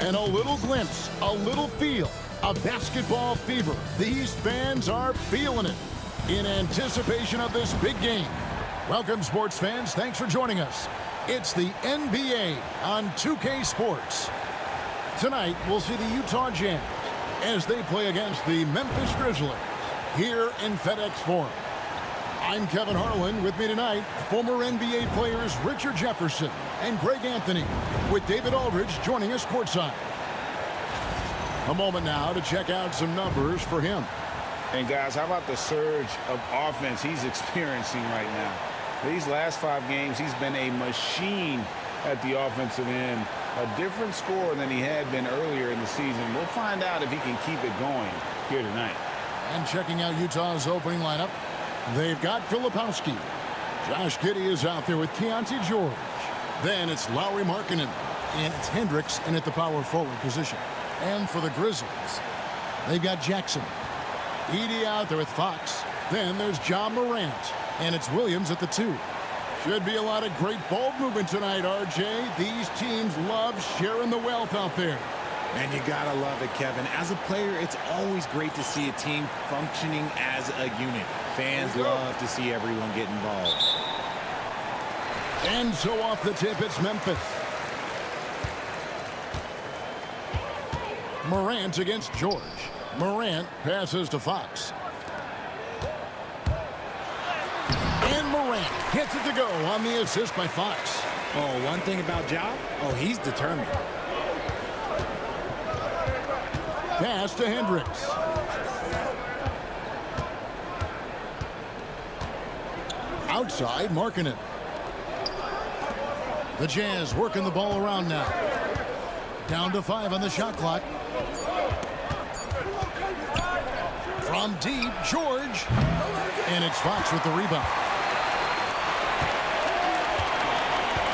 And a little glimpse, a little feel, a basketball fever. These fans are feeling it in anticipation of this big game. Welcome, sports fans. Thanks for joining us. It's the NBA on 2K Sports. Tonight, we'll see the Utah Jazz as they play against the Memphis Grizzlies here in FedEx Forum. I'm Kevin Harlan. With me tonight, former NBA players Richard Jefferson and Greg Anthony, with David Aldridge joining us courtside. A moment now to check out some numbers for him. And guys, how about the surge of offense he's experiencing right now? These last 5 games, he's been a machine at the offensive end. A different score than he had been earlier in the season. We'll find out if he can keep it going here tonight. And checking out Utah's opening lineup, they've got Filipowski. Josh Giddey is out there with Keontae George. Then it's Lauri Markkanen. And it's Hendricks in at the power forward position. And for the Grizzlies, they've got Jackson. Edey out there with Fox. Then there's John Morant. And it's Williams at the 2. Should be a lot of great ball movement tonight, RJ. These teams love sharing the wealth out there. And you gotta love it, Kevin. As a player, it's always great to see a team functioning as a unit. Fans love to see everyone get involved. And so off the tip, it's Memphis. Morant against George. Morant passes to Fox. And Morant gets it to go on the assist by Fox. Oh, one thing about Ja, he's determined. Pass to Hendricks. Outside, Markkanen. The Jazz working the ball around now. Down to 5 on the shot clock. From deep, George. And it's Fox with the rebound.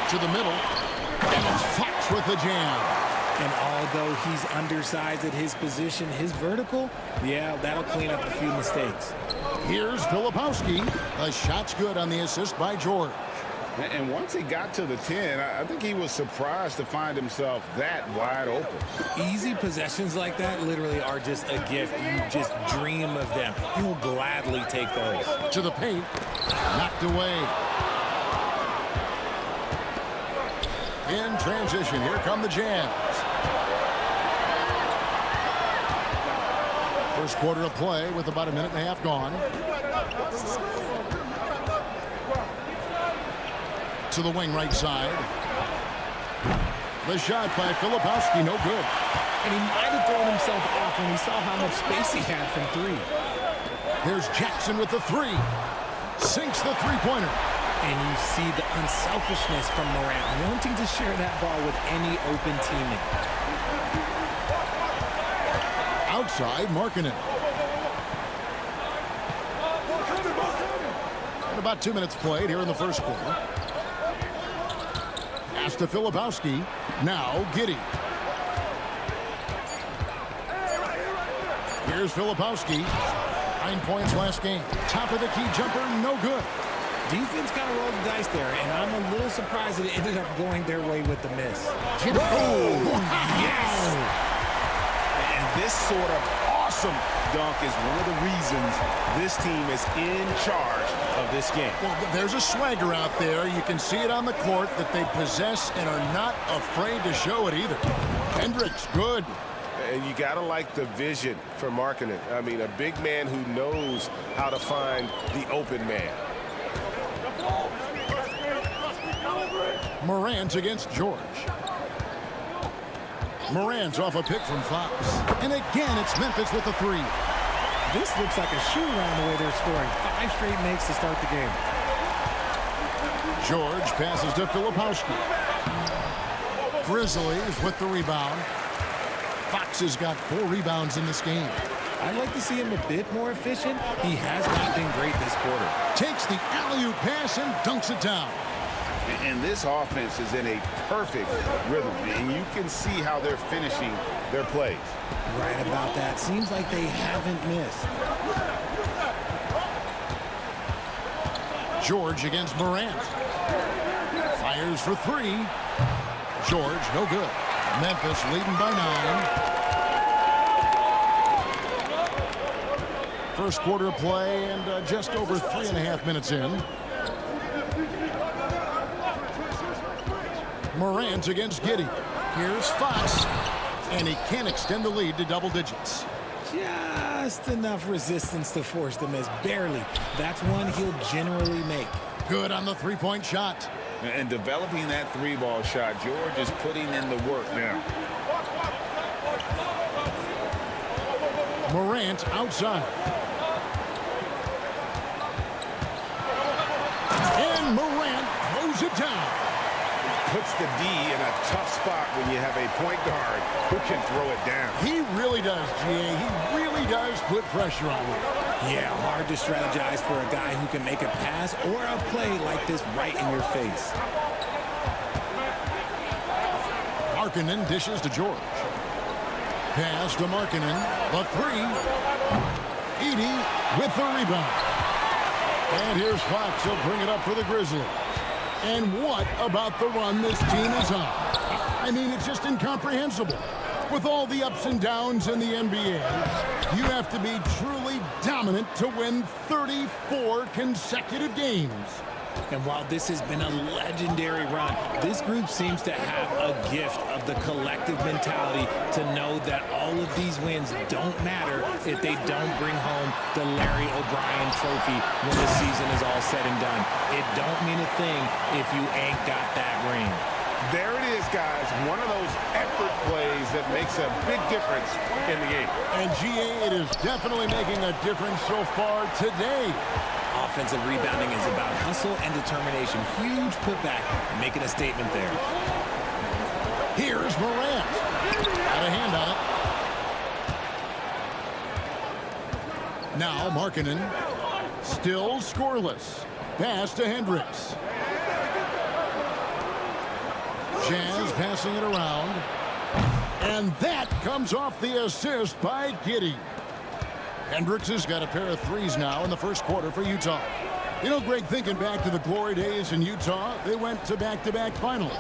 To the middle. And it's Fox with the jam. And although he's undersized at his position, his vertical, yeah, that'll clean up a few mistakes. Here's Filipowski. The shot's good on the assist by George. And once he got to the 10, I think he was surprised to find himself that wide open. Easy possessions like that literally are just a gift. You just dream of them. He'll gladly take those. To the paint. Knocked away. In transition, here come the Jazz. First quarter of play with about a minute and a half gone. To the wing right side. The shot by Filipowski, no good. And he might have thrown himself off when he saw how much space he had from 3. Here's Jackson with the 3. Sinks the three-pointer. And you see the unselfishness from Morant, wanting to share that ball with any open teammate. Outside, Markkanen. And about 2 minutes played here in the first quarter. Pass to Filipowski. Now, Giddey. Here's Filipowski. 9 points last game. Top of the key jumper, no good. Defense kind of rolled the dice there, and I'm a little surprised that it ended up going their way with the miss. Oh, yes! And this sort of awesome dunk is one of the reasons this team is in charge of this game. Well, there's a swagger out there. You can see it on the court that they possess and are not afraid to show it either. Hendricks, good. And you got to like the vision for Markkanen. I mean, a big man who knows how to find the open man. Morant against George. Morant's off a pick from Fox. And again, it's Memphis with the 3. This looks like a shoot-around the way they're scoring. 5 straight makes to start the game. George passes to Filipowski. Grizzlies with the rebound. Fox has got 4 rebounds in this game. I'd like to see him a bit more efficient. He has not been great this quarter. Takes the alley-oop pass and dunks it down. And this offense is in a perfect rhythm, and you can see how they're finishing their plays. Right about that. Seems like they haven't missed. George against Morant. Fires for 3. George, no good. Memphis leading by 9. First quarter of play and just over 3.5 minutes in. Morant against Giddey. Here's Fox. And he can't extend the lead to double digits. Just enough resistance to force the miss. Barely. That's one he'll generally make. Good on the three-point shot. And developing that three-ball shot, George is putting in the work now. Morant outside. And Morant throws it down. Puts the D in a tough spot when you have a point guard who can throw it down. He really does, GA. He really does put pressure on him. Yeah, hard to strategize for a guy who can make a pass or a play like this right in your face. Markkanen dishes to George. Pass to Markkanen. The three. Edey with the rebound. And here's Fox. He'll bring it up for the Grizzlies. And what about the run this team is on? I mean, it's just incomprehensible. With all the ups and downs in the NBA, you have to be truly dominant to win 34 consecutive games. And while this has been a legendary run, this group seems to have a gift of the collective mentality to know that all of these wins don't matter if they don't bring home the Larry O'Brien trophy when the season is all said and done. It don't mean a thing if you ain't got that ring. There it is, guys. One of those effort plays that makes a big difference in the game. And GA, it is definitely making a difference so far today. Offensive rebounding is about hustle and determination. Huge putback, making a statement there. Here's Morant. Got a hand on it. Now Markkanen. Still scoreless. Pass to Hendricks. Jazz passing it around. And that comes off the assist by Giddey. Hendricks has got a pair of threes now in the first quarter for Utah. You know, Greg, thinking back to the glory days in Utah, they went to back-to-back finals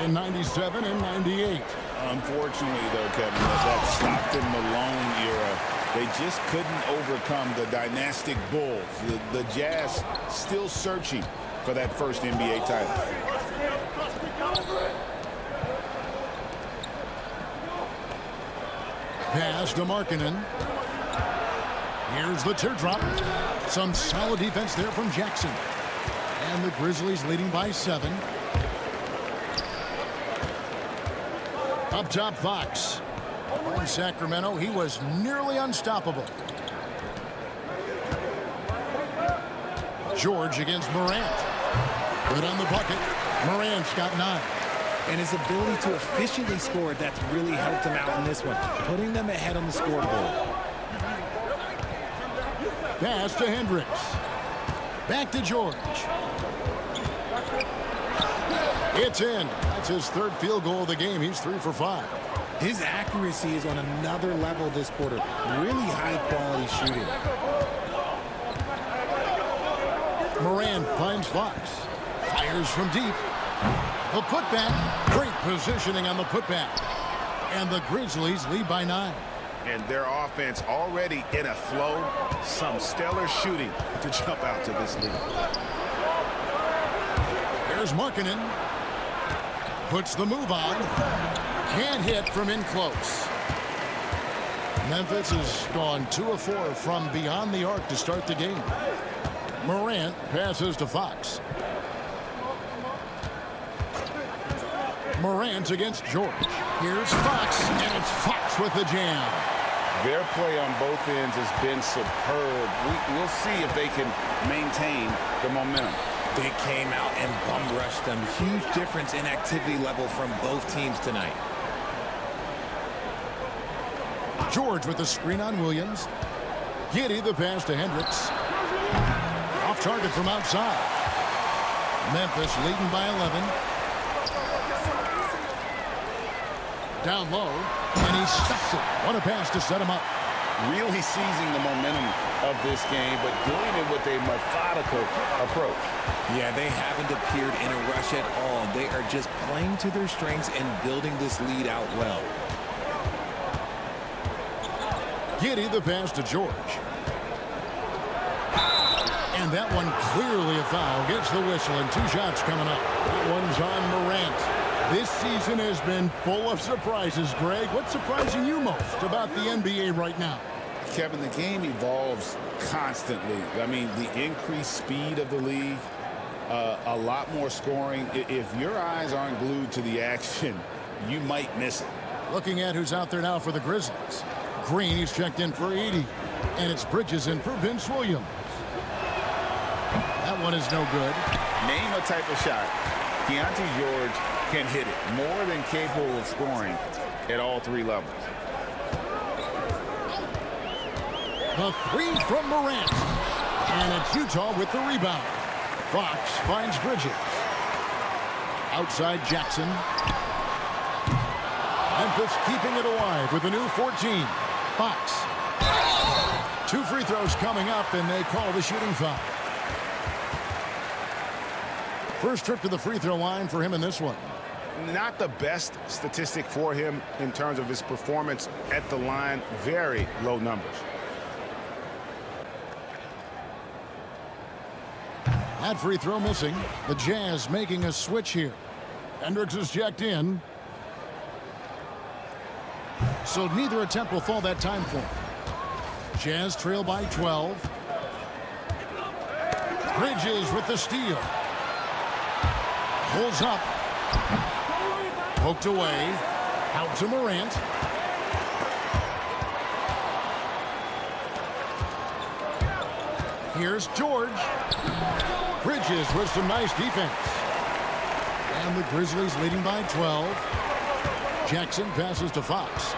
in 97 and 98. Unfortunately, though, Kevin, that Stockton-Malone era, they just couldn't overcome the dynastic Bulls. The Jazz still searching for that first NBA title. Pass to Markkanen. Here's the teardrop. Some solid defense there from Jackson. And the Grizzlies leading by 7. Up top, Fox. In Sacramento, he was nearly unstoppable. George against Morant. Good on the bucket. Morant's got 9. And his ability to efficiently score, that's really helped him out in this one, putting them ahead on the scoreboard. Pass to Hendricks. Back to George. It's in. That's his third field goal of the game. He's 3 for 5. His accuracy is on another level this quarter. Really high-quality shooting. Morant finds Fox. Fires from deep. The putback. Great positioning on the putback. And the Grizzlies lead by 9. And their offense already in a flow. Some stellar shooting to jump out to this lead. Here's Markkanen. Puts the move on. Can't hit from in close. Memphis has gone 2 of 4 from beyond the arc to start the game. Morant passes to Fox. Morant against George. Here's Fox, and it's Fox with the jam. Their play on both ends has been superb. We'll see if they can maintain the momentum. They came out and bum rushed them. Huge difference in activity level from both teams tonight. George with the screen on Williams. Giddey the pass to Hendricks. Off target from outside. Memphis leading by 11. Down low, and he stuffs it. What a pass to set him up. really seizing the momentum of this game, but doing it with a methodical approach. Yeah, they haven't appeared in a rush at all. They are just playing to their strengths and building this lead out well. Giddy the pass to George. And that one clearly a foul. Gets the whistle and 2 shots coming up. That one's on Morant. This season has been full of surprises, Greg. What's surprising you most about the NBA right now? Kevin, the game evolves constantly. I mean, the increased speed of the league, a lot more scoring. If your eyes aren't glued to the action, you might miss it. Looking at who's out there now for the Grizzlies. Green, he's checked in for 80. And it's Bridges in for Vince Williams. That one is no good. Name a type of shot Keontae George can hit it. More than capable of scoring at all 3 levels. The 3 from Morant. And it's Utah with the rebound. Fox finds Bridges. Outside Jackson. Memphis keeping it alive with a new 14. Fox. 2 free throws coming up, and they call the shooting foul. First trip to the free throw line for him in this one. Not the best statistic for him in terms of his performance at the line. Very low numbers. That free throw missing. The Jazz making a switch here. Hendricks is checked in. So neither attempt will fall that time for him. Jazz trail by 12. Bridges with the steal. Pulls up. Poked away. Out to Morant. Here's George. Bridges with some nice defense. And the Grizzlies leading by 12. Jackson passes to Fox.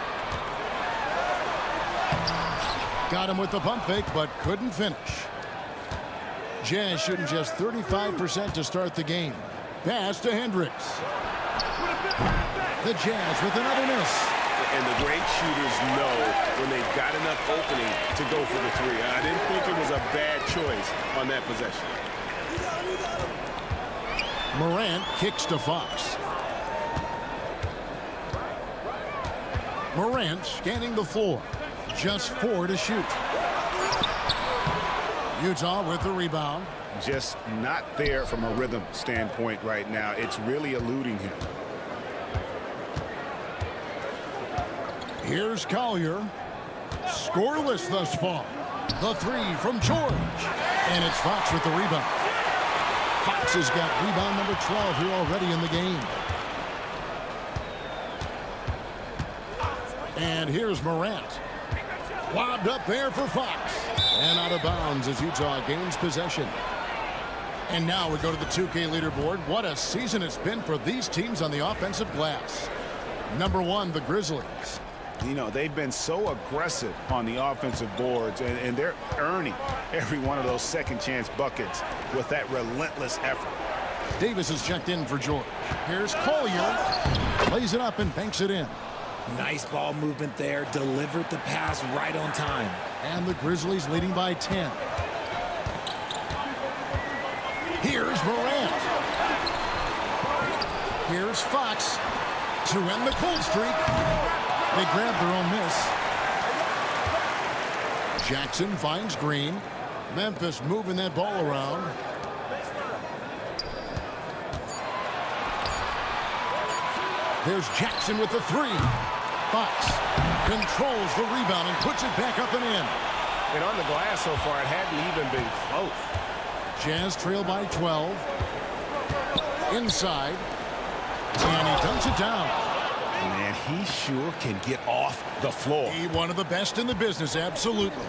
Got him with the pump fake, but couldn't finish. Jazz shooting just 35% to start the game. Pass to Hendricks. The Jazz with another miss. And the great shooters know when they've got enough opening to go for the 3. I didn't think it was a bad choice on that possession. Morant kicks to Fox. Morant scanning the floor. Just 4 to shoot. Utah with the rebound. Just not there from a rhythm standpoint right now. It's really eluding him. Here's Collier. Scoreless thus far. The 3 from George. And it's Fox with the rebound. Fox has got rebound number 12 here already in the game. And here's Morant. Lobbed up there for Fox. And out of bounds as Utah gains possession. And now we go to the 2K leaderboard. What a season it's been for these teams on the offensive glass. Number 1, the Grizzlies. You know, they've been so aggressive on the offensive boards, and they're earning every one of those second-chance buckets with that relentless effort. Davis is checked in for George. Here's Collier. Plays it up and banks it in. Nice ball movement there. Delivered the pass right on time. And the Grizzlies leading by 10. Here's Morant. Here's Fox to end the cold streak. They grab their own miss. Jackson finds Green. Memphis moving that ball around. There's Jackson with the 3. Fox controls the rebound and puts it back up and in. And on the glass so far, it hadn't even been close. Jazz trail by 12. Inside. And he dumps it down. Man, he sure can get off the floor. He one of the best in the business, absolutely.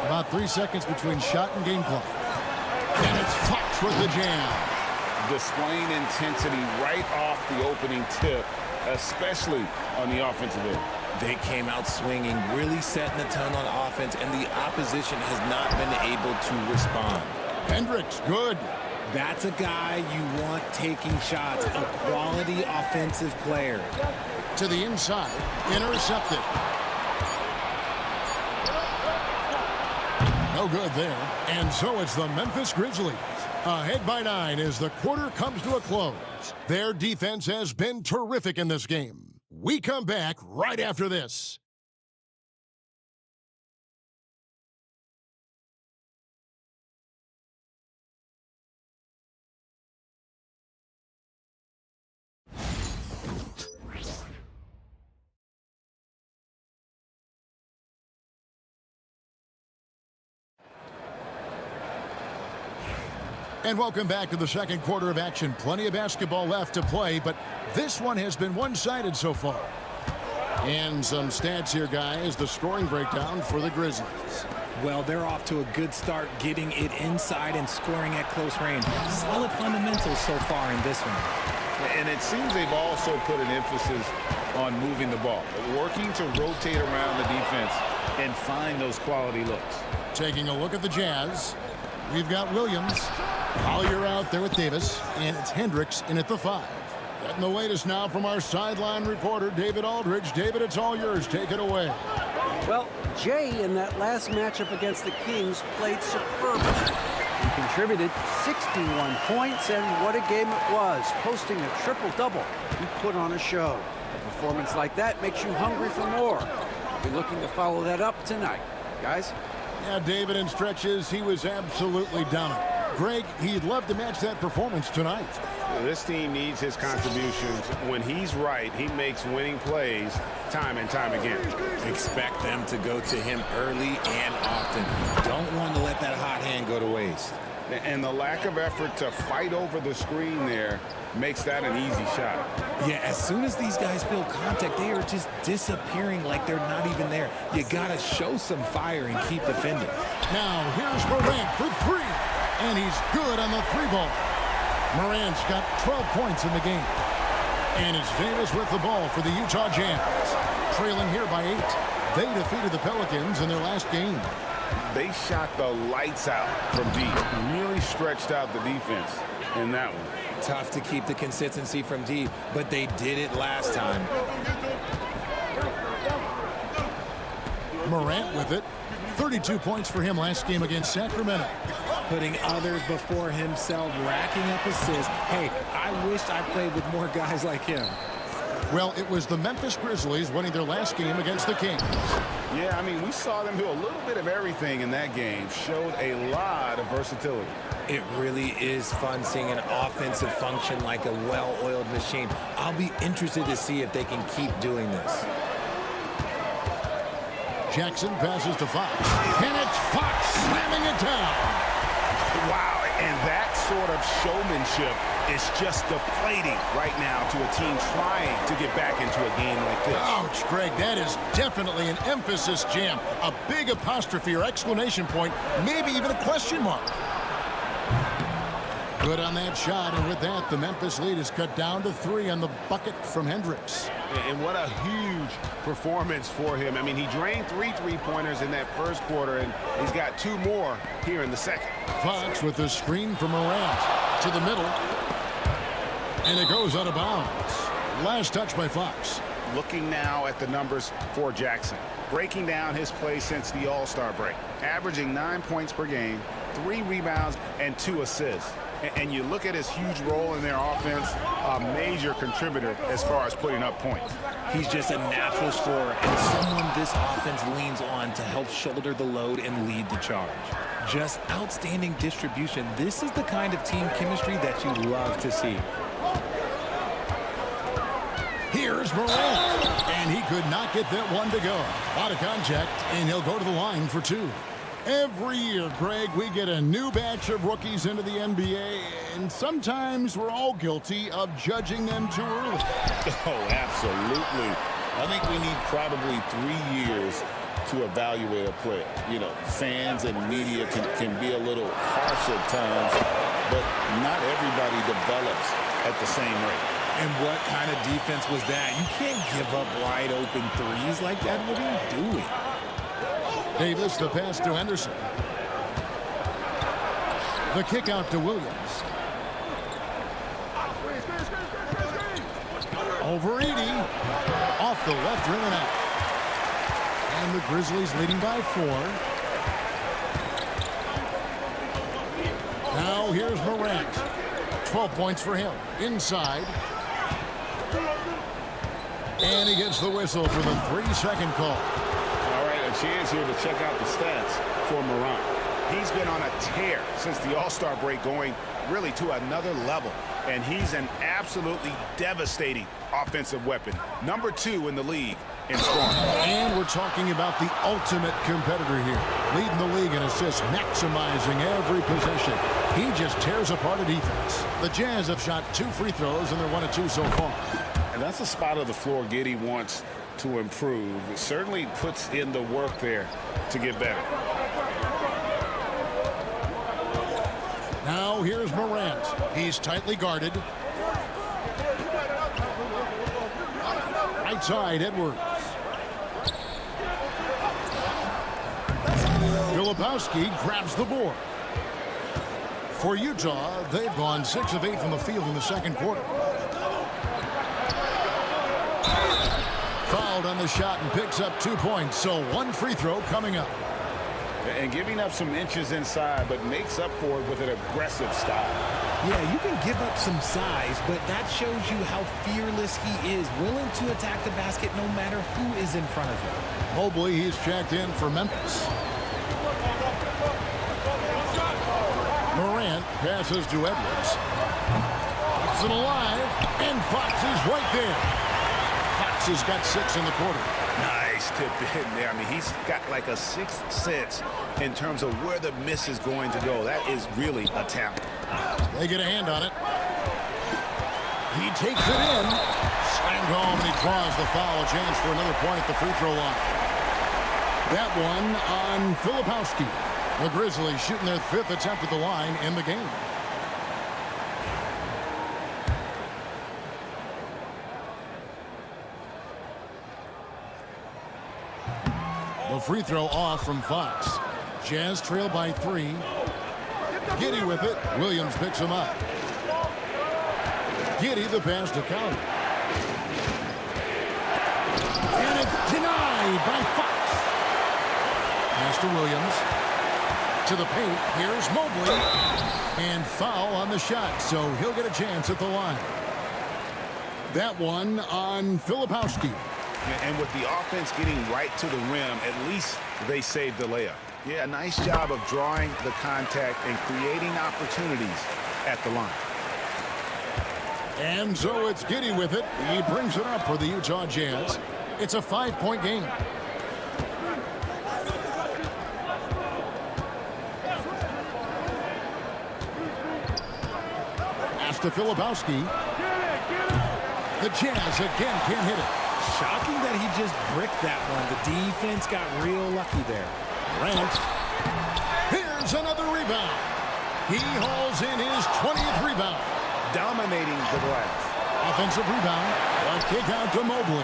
About 3 seconds between shot and game clock. And it's Fox with the jam. Displaying intensity right off the opening tip, especially on the offensive end. They came out swinging, really setting the tone on offense, and the opposition has not been able to respond. Hendricks, good. That's a guy you want taking shots, a quality offensive player. To the inside, intercepted. No good there. And so it's the Memphis Grizzlies. Ahead by 9 as the quarter comes to a close. Their defense has been terrific in this game. We come back right after this. And welcome back to the second quarter of action. Plenty of basketball left to play, but this one has been one-sided so far. And some stats here, guys. The scoring breakdown for the Grizzlies. Well, they're off to a good start getting it inside and scoring at close range. Solid fundamentals so far in this one. And it seems they've also put an emphasis on moving the ball, working to rotate around the defense and find those quality looks. Taking a look at the Jazz, we've got Williams. Collier out there with Davis, and it's Hendricks in at the 5. Getting the latest now from our sideline reporter, David Aldridge. David, it's all yours. Take it away. Well, Jay in that last matchup against the Kings played superbly. He contributed 61 points, and what a game it was, posting a triple-double. He put on a show. A performance like that makes you hungry for more. Be looking to follow that up tonight. Guys? Yeah, David, in stretches, he was absolutely dominant. Greg, he'd love to match that performance tonight. This team needs his contributions. When he's right, he makes winning plays time and time again. Expect them to go to him early and often. Don't want to let that hot hand go to waste. And the lack of effort to fight over the screen there makes that an easy shot. Yeah, as soon as these guys feel contact, they are just disappearing like they're not even there. You got to show some fire and keep defending. Now, here's Morant for 3. And he's good on the 3-ball. Morant's got 12 points in the game. And it's Davis with the ball for the Utah Jazz. Trailing here by 8. They defeated the Pelicans in their last game. They shot the lights out from deep. Really stretched out the defense in that one. Tough to keep the consistency from deep, but they did it last time. Morant with it. 32 points for him last game against Sacramento. Putting others before himself, racking up assists. Hey, I wished I played with more guys like him. Well, it was the Memphis Grizzlies winning their last game against the Kings. Yeah, I mean, we saw them do a little bit of everything in that game. Showed a lot of versatility. It really is fun seeing an offensive function like a well-oiled machine. I'll be interested to see if they can keep doing this. Jackson passes to Fox. And it's Fox slamming it down. Wow, and that sort of showmanship is just deflating right now to a team trying to get back into a game like this. Ouch, Greg, that is definitely an emphasis jam. A big apostrophe or exclamation point, maybe even a question mark. Good on that shot, and with that, the Memphis lead is cut down to 3 on the bucket from Hendricks. And what a huge performance for him. I mean, he drained 3 three-pointers in that first quarter, and he's got 2 more here in the second. Fox with the screen from Morant to the middle. And it goes out of bounds. Last touch by Fox. Looking now at the numbers for Jackson. Breaking down his play since the All-Star break. Averaging 9 points per game, 3 rebounds, and 2 assists. And you look at his huge role in their offense, a major contributor as far as putting up points. He's just a natural scorer and someone this offense leans on to help shoulder the load and lead the charge. Just outstanding distribution. This is the kind of team chemistry that you love to see. Here's Morant, and he could not get that one to go. Out of contact, and he'll go to the line for 2. Every year, Greg, we get a new batch of rookies into the NBA, and sometimes we're all guilty of judging them too early. Oh, absolutely. I think we need probably 3 years to evaluate a player. You know, fans and media can be a little harsh at times, but not everybody develops at the same rate. And what kind of defense was that? You can't give up wide open threes like that. What are you doing? Davis, the pass to Henderson. The kick out to Williams. Over 80. Off the left rim and out. And the Grizzlies leading by 4. Now here's Morant. 12 points for him. Inside. And he gets the whistle for the 3-second call. All right, a chance here to check out the stats for Morant. He's been on a tear since the All-Star break, going really to another level. And he's an absolutely devastating offensive weapon. Number 2 in the league in scoring. And we're talking about the ultimate competitor here. Leading the league in assists, maximizing every possession. He just tears apart a defense. The Jazz have shot 2 free throws, and they're 1 of 2 so far. And that's a spot of the floor Giddey wants to improve. It certainly puts in the work there to get better. Now here's Morant. He's tightly guarded. Right side, Edwards. Filipowski grabs the board. For Utah, they've gone 6 of 8 from the field in the second quarter. Fouled on the shot and picks up 2 points, so 1 free throw coming up. And giving up some inches inside, but makes up for it with an aggressive style. Yeah, you can give up some size, but that shows you how fearless he is, willing to attack the basket no matter who is in front of him. Mobley, he's checked in for Memphis. Morant passes to Edwards. Keeps it alive, and Fox is right there. Fox has got 6 in the quarter. Nice tip in there. I mean, he's got like a 6th sense in terms of where the miss is going to go. That is really a talent. They get a hand on it. He takes it in. Slammed home, and he draws the foul. Chance for another point at the free throw line. That one on Filipowski. The Grizzlies shooting their 5th attempt at the line in the game. The free throw off from Fox. Jazz trail by 3. Giddey with it. Williams picks him up. Giddey the pass to Cowley. And it's denied by Fox. Pass to Williams. To the paint. Here's Mobley. And foul on the shot, so he'll get a chance at the line. That one on Filipowski. And with the offense getting right to the rim, at least they saved the layup. Yeah, nice job of drawing the contact and creating opportunities at the line. And so it's Giddey with it. He brings it up for the Utah Jazz. It's a 5-point game. Pass to Filipowski. The Jazz again can't hit it. Shocking that he just bricked that one. The defense got real lucky there. Morant. Here's another rebound. He hauls in his 20th rebound. Dominating the glass. Offensive rebound. A kick out to Mobley.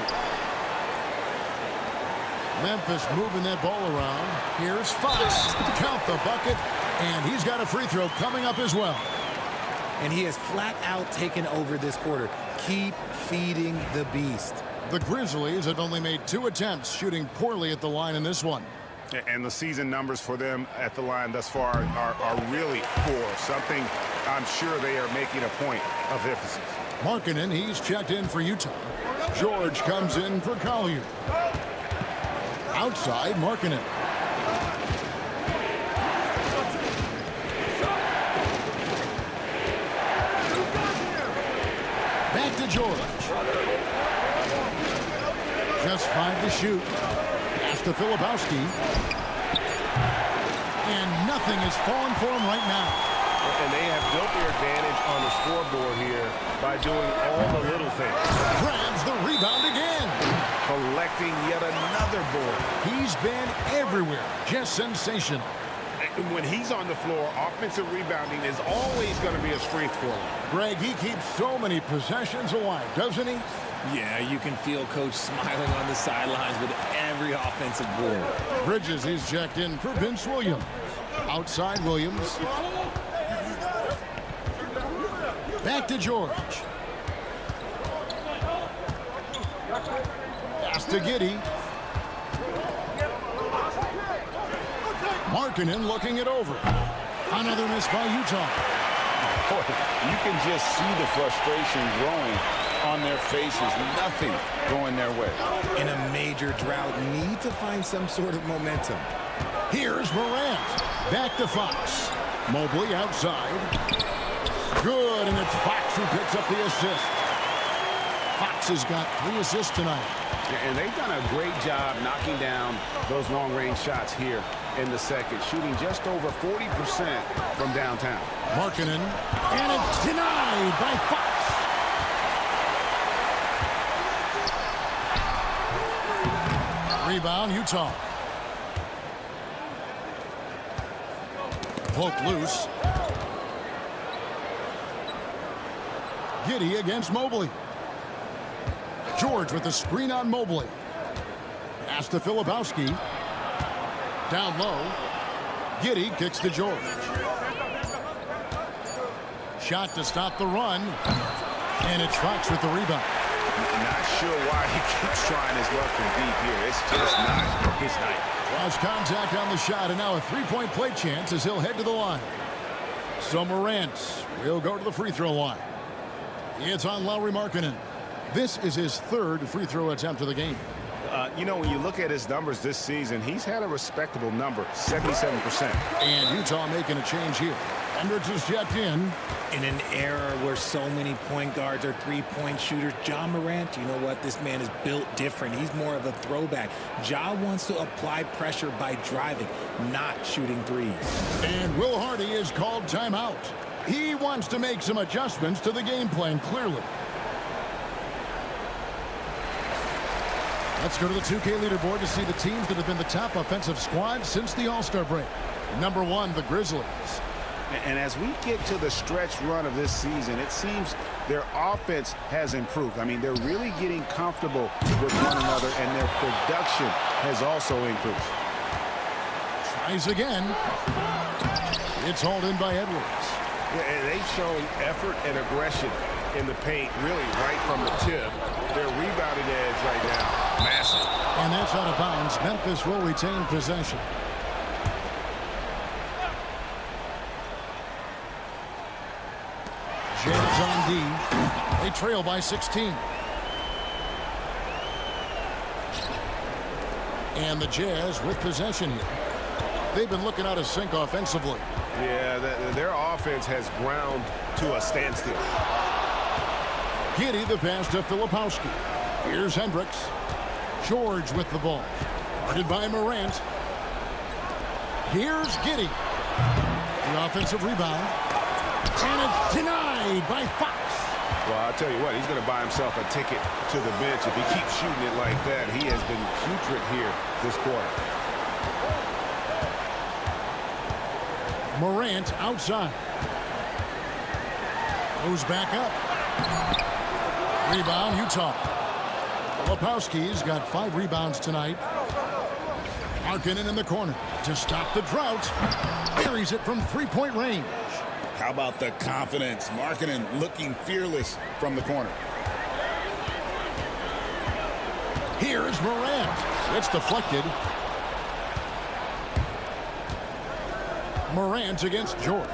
Memphis moving that ball around. Here's Fox. Count the bucket. And he's got a free throw coming up as well. And he has flat out taken over this quarter. Keep feeding the beast. The Grizzlies have only made 2 attempts, shooting poorly at the line in this one. And the season numbers for them at the line thus far are really poor. Something I'm sure they are making a point of emphasis. Markkanen, he's checked in for Utah. George comes in for Collier. Outside, Markkanen. Back to George. Just 5 to shoot. Pass to Filipowski. And nothing is falling for him right now. And they have built their advantage on the scoreboard here by doing all the little things. Grabs the rebound again. Collecting yet another board. He's been everywhere. Just sensational. And when he's on the floor, offensive rebounding is always going to be a strength for him. Greg, he keeps so many possessions alive, doesn't he? Yeah, you can feel Coach smiling on the sidelines with every offensive board. Bridges, he's checked in for Vince Williams. Outside Williams. Back to George. Pass to Giddey. Markkanen looking it over. Another miss by Utah. Boy, you can just see the frustration growing on their faces. Nothing going their way. In a major drought, need to find some sort of momentum. Here's Morant. Back to Fox. Mobley outside. Good, and it's Fox who picks up the assist. Fox has got 3 assists tonight. And they've done a great job knocking down those long-range shots here in the second, shooting just over 40% from downtown. Markkanen, and it's denied by Fox. Rebound, Utah. Poke loose. Giddey against Mobley. George with the screen on Mobley. Pass to Filipowski. Down low. Giddey kicks to George. Shot to stop the run. And it's Fox with the rebound. Not sure why he keeps trying his luck from deep here. It's just not his night. Lost contact on the shot, and now a three-point play chance as he'll head to the line. So Morant will go to the free throw line. It's on Lauri Markkanen. This is his 3rd free throw attempt of the game. You know, when you look at his numbers this season, he's had a respectable number, 77%. And Utah making a change here. Hendricks is checked in. In an era where so many point guards are three-point shooters, Ja Morant, you know what? This man is built different. He's more of a throwback. Ja wants to apply pressure by driving, not shooting threes. And Will Hardy is called timeout. He wants to make some adjustments to the game plan, clearly. Let's go to the 2K leaderboard to see the teams that have been the top offensive squad since the All-Star break. Number 1, the Grizzlies. And as we get to the stretch run of this season, it seems their offense has improved. I mean, they're really getting comfortable with one another, and their production has also increased. Tries again. It's hauled in by Edwards. Yeah, and they've shown effort and aggression in the paint, really right from the tip. Their rebounding edge right now, massive. And that's out of bounds. Memphis will retain possession. Jazz on D. They trail by 16. And the Jazz with possession here. They've been looking out of sync offensively. Yeah, their offense has ground to a standstill. Giddey the pass to Filipowski. Here's Hendricks. George with the ball. Guarded by Morant. Here's Giddey. The offensive rebound. And it's denied by Fox. Well, I'll tell you what, he's going to buy himself a ticket to the bench. If he keeps shooting it like that, he has been putrid here this quarter. Morant outside. Goes back up. Rebound, Utah. Filipowski's got 5 rebounds tonight. Markkanen in the corner to stop the drought. Buries it from three-point range. How about the confidence? Markkanen looking fearless from the corner. Here's Morant. It's deflected. Morant against George.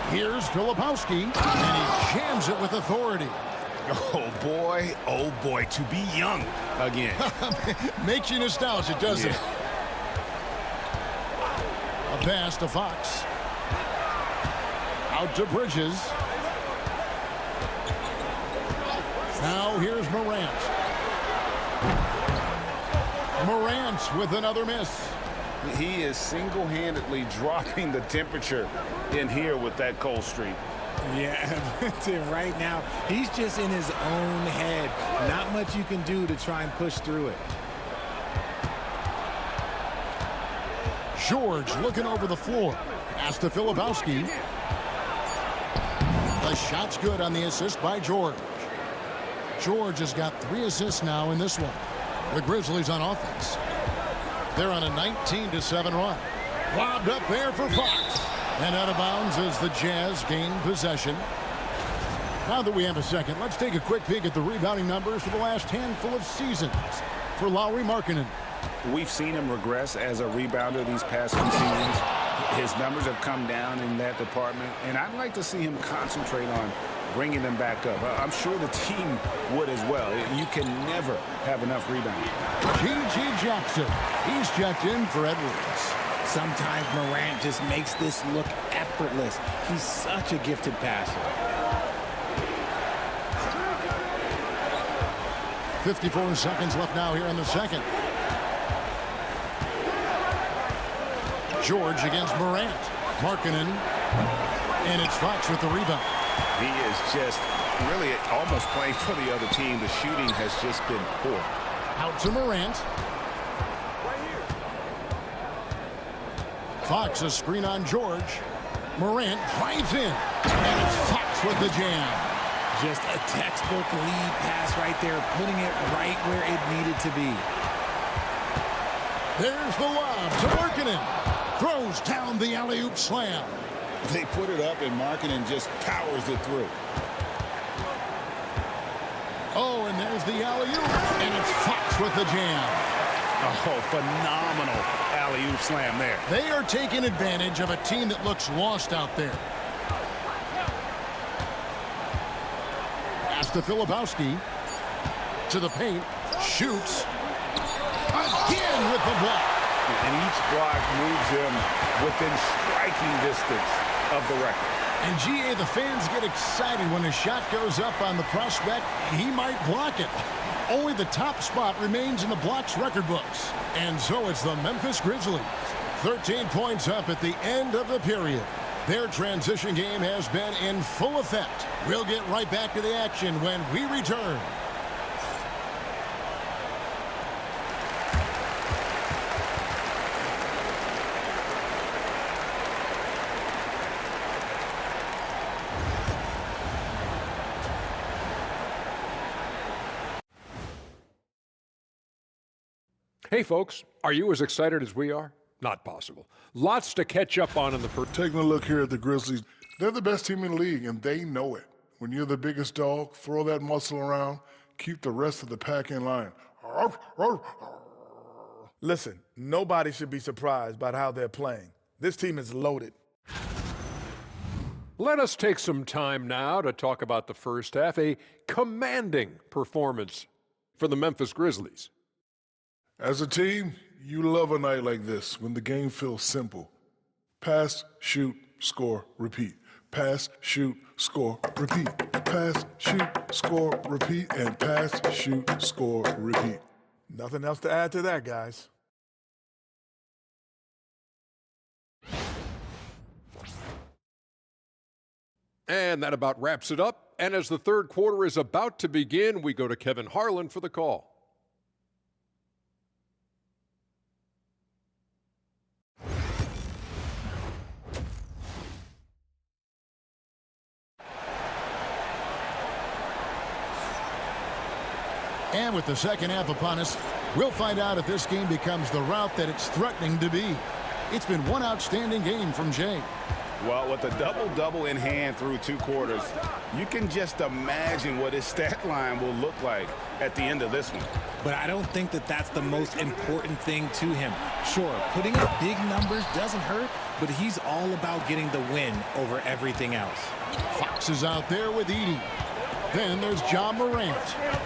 Here's Filipowski, and he jams it with authority. Oh boy, to be young again. Makes you nostalgic, doesn't it? Yeah. A pass to Fox. Out to Bridges. Now here's Morant. Morant with another miss. He is single-handedly dropping the temperature in here with that cold streak. Yeah, right now, he's just in his own head. Not much you can do to try and push through it. George looking over the floor. Pass to Filipowski. The shot's good on the assist by George. George has got 3 assists now in this one. The Grizzlies on offense. They're on a 19-7 run. Lobbed up there for Fox. And out of bounds as the Jazz gain possession. Now that we have a second, let's take a quick peek at the rebounding numbers for the last handful of seasons for Lauri Markkanen. We've seen him regress as a rebounder these past few seasons. His numbers have come down in that department, and I'd like to see him concentrate on bringing them back up. I'm sure the team would as well. You can never have enough rebounding. G.G. Jackson, he's checked in for Edwards. Sometimes Morant just makes this look effortless. He's such a gifted passer. 54 seconds left now here in the second. George against Morant. Markkanen. And it's Fox with the rebound. He is just really almost playing for the other team. The shooting has just been poor. Out to Morant. Fox, a screen on George. Morant drives in. And it's Fox with the jam. Just a textbook lead pass right there, putting it right where it needed to be. There's the lob to Markkanen. Throws down the alley-oop slam. They put it up, and Markkanen just powers it through. Oh, and there's the alley-oop. And it's Fox with the jam. Oh, phenomenal alley-oop slam there. They are taking advantage of a team that looks lost out there. Pass to Filipowski. To the paint. Shoots. Again with the block. And each block moves him within striking distance of the record. And GA, the fans get excited when a shot goes up on the prospect. He might block it. Only the top spot remains in the blocks record books. And so it's the Memphis Grizzlies. 13 points up at the end of the period. Their transition game has been in full effect. We'll get right back to the action when we return. Hey folks, are you as excited as we are? Not possible. Lots to catch up on in the first. Taking a look here at the Grizzlies, they're the best team in the league, and they know it. When you're the biggest dog, throw that muscle around, keep the rest of the pack in line. Listen, nobody should be surprised by how they're playing. This team is loaded. Let us take some time now to talk about the first half, a commanding performance for the Memphis Grizzlies. As a team, you love a night like this when the game feels simple. Pass, shoot, score, repeat. Pass, shoot, score, repeat. Pass, shoot, score, repeat. And pass, shoot, score, repeat. Nothing else to add to that, guys. And that about wraps it up. And as the third quarter is about to begin, we go to Kevin Harlan for the call. And with the second half upon us, we'll find out if this game becomes the route that it's threatening to be. It's been one outstanding game from Jay. Well, with a double-double in hand through two quarters, you can just imagine what his stat line will look like at the end of this one. But I don't think that that's the most important thing to him. Sure, putting up big numbers doesn't hurt, but he's all about getting the win over everything else. Fox is out there with Edey. Then there's John Morant.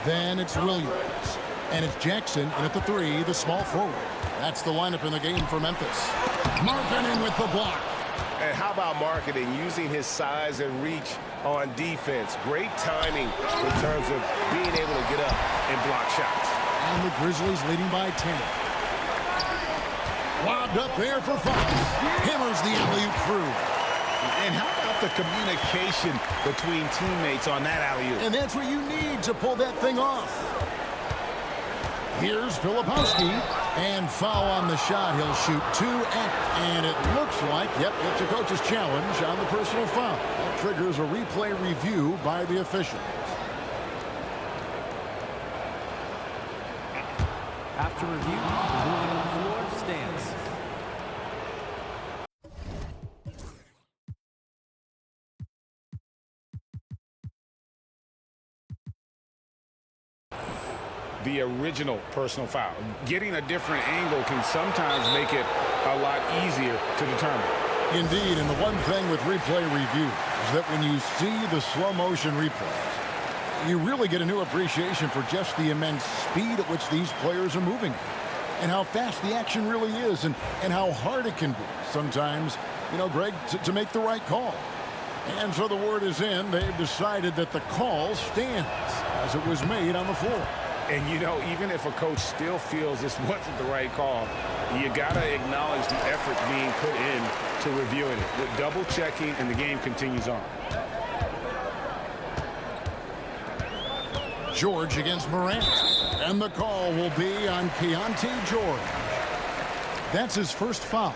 Then it's Williams. And it's Jackson, and at the three, the small forward. That's the lineup in the game for Memphis. Markkanen with the block. And how about Markkanen using his size and reach on defense? Great timing in terms of being able to get up and block shots. And the Grizzlies leading by 10. Lobbed up there for Fox. Hammers the alley-oop through. And how about the communication between teammates on that alley-oop? And that's what you need to pull that thing off. Here's Filipowski. And foul on the shot. He'll shoot two. And it looks like, yep, it's a coach's challenge on the personal foul. That triggers a replay review by the official. After review, the ruling on the floor stands. The original personal foul. Getting a different angle can sometimes make it a lot easier to determine. Indeed, and the one thing with replay review is that when you see the slow motion replays, you really get a new appreciation for just the immense speed at which these players are moving and how fast the action really is and how hard it can be sometimes, you know, Greg, to make the right call. And so the word is in. They've decided that the call stands as it was made on the floor. And, you know, even if a coach still feels this wasn't the right call, you got to acknowledge the effort being put in to reviewing it. With double checking, and the game continues on. George against Morant. And the call will be on Keontae George. That's his first foul.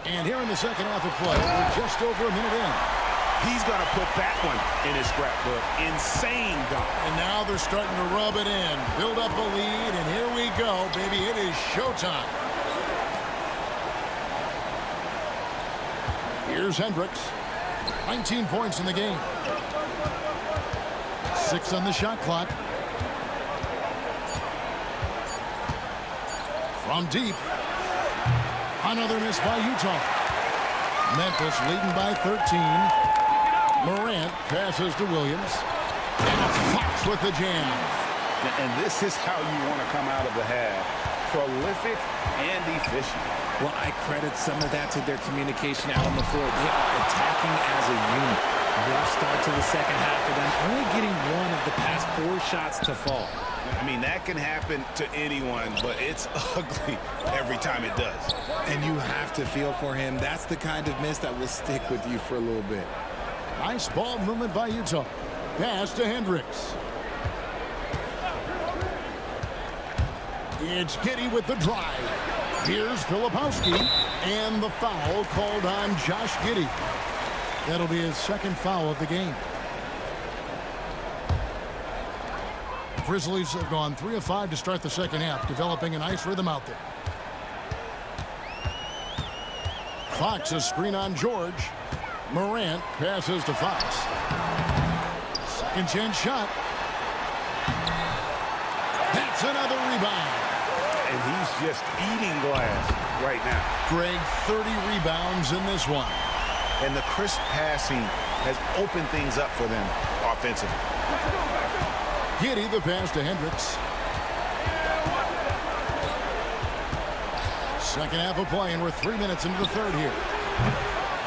And here in the second half of play, we're just over a minute in. He's going to put that one in his scrapbook. Insane dunk. And now they're starting to rub it in. Build up a lead, and here we go, baby. It is showtime. Here's Hendricks. 19 points in the game. 6 on the shot clock. From deep. Another miss by Utah. Memphis leading by 13. Morant passes to Williams. And Fox with the jam. And this is how you want to come out of the half. Prolific and efficient. Well, I credit some of that to their communication out on the floor. They are attacking as a unit. Rough start to the second half for them, only getting one of the past 4 shots to fall. I mean, that can happen to anyone, but it's ugly every time it does. And you have to feel for him. That's the kind of miss that will stick with you for a little bit. Nice ball movement by Utah. Pass to Hendricks. It's Giddey with the drive. Here's Filipowski. And the foul called on Josh Giddey. That'll be his second foul of the game. Grizzlies have gone 3 of 5 to start the second half, developing a nice rhythm out there. Fox, a screen on George. Morant passes to Fox. Second chance shot. That's another rebound. And he's just eating glass right now. Greg, 30 rebounds in this one. And the crisp passing has opened things up for them offensively. Giddey the pass to Hendricks. Second half of play, and we're 3 minutes into the third here.